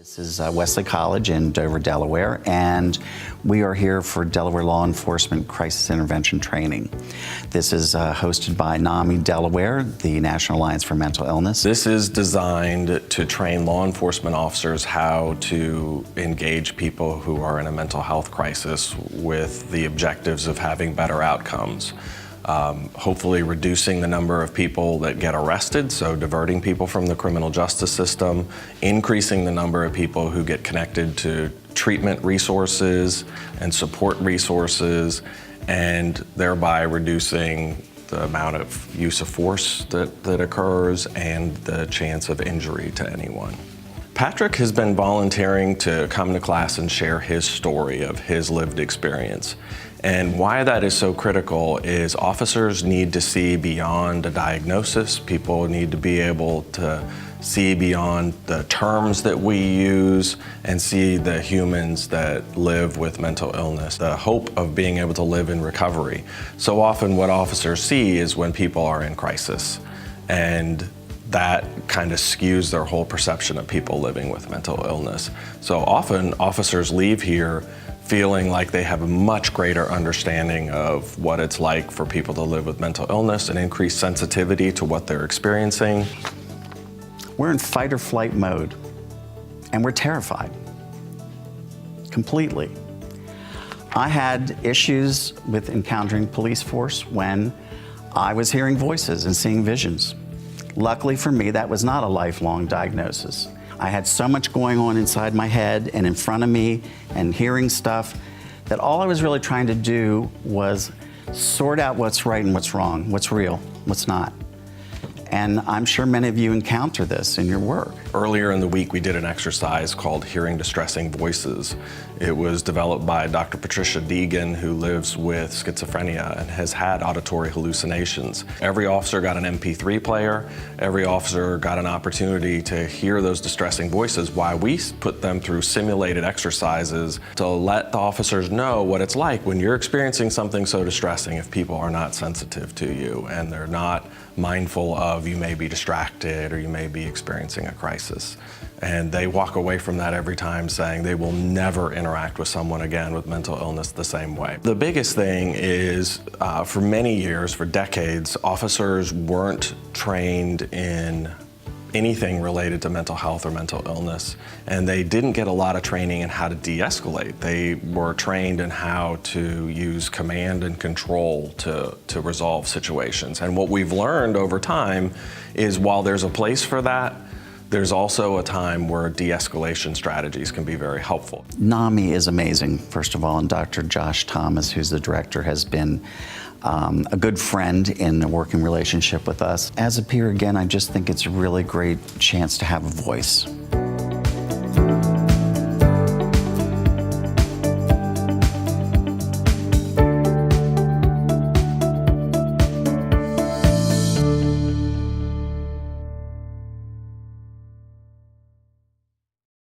This is Wesley College in Dover, Delaware, and we are here for Delaware Law Enforcement Crisis Intervention Training. This is hosted by NAMI Delaware, the National Alliance for Mental Illness. This is designed to train law enforcement officers how to engage people who are in a mental health crisis with the objectives of having better outcomes. Hopefully reducing the number of people that get arrested, so diverting people from the criminal justice system, increasing the number of people who get connected to treatment resources and support resources, and thereby reducing the amount of use of force that occurs and the chance of injury to anyone. Patrick has been volunteering to come to class and share his story of his lived experience. And why that is so critical is officers need to see beyond a diagnosis. People need to be able to see beyond the terms that we use and see the humans that live with mental illness, the hope of being able to live in recovery. So often what officers see is when people are in crisis, and that kind of skews their whole perception of people living with mental illness. So often officers leave here feeling like they have a much greater understanding of what it's like for people to live with mental illness and increased sensitivity to what they're experiencing. We're in fight or flight mode, and we're terrified, completely. I had issues with encountering police force when I was hearing voices and seeing visions. Luckily for me, that was not a lifelong diagnosis. I had so much going on inside my head and in front of me and hearing stuff that all I was really trying to do was sort out what's right and what's wrong, what's real, what's not. And I'm sure many of you encounter this in your work. Earlier in the week, we did an exercise called Hearing Distressing Voices. It was developed by Dr. Patricia Deegan, who lives with schizophrenia and has had auditory hallucinations. Every officer got an MP3 player. Every officer got an opportunity to hear those distressing voices while we put them through simulated exercises to let the officers know what it's like when you're experiencing something so distressing if people are not sensitive to you and they're not mindful of you may be distracted or you may be experiencing a crisis. And they walk away from that every time saying they will never interact with someone again with mental illness the same way. The biggest thing is, for many years, for decades, officers weren't trained in anything related to mental health or mental illness, and they didn't get a lot of training in how to de-escalate. They were trained in how to use command and control to resolve situations. And what we've learned over time is while there's a place for that, there's also a time where de-escalation strategies can be very helpful. NAMI is amazing, first of all, and Dr. Josh Thomas, who's the director, has been a good friend in a working relationship with us. As a peer, again, I just think it's a really great chance to have a voice.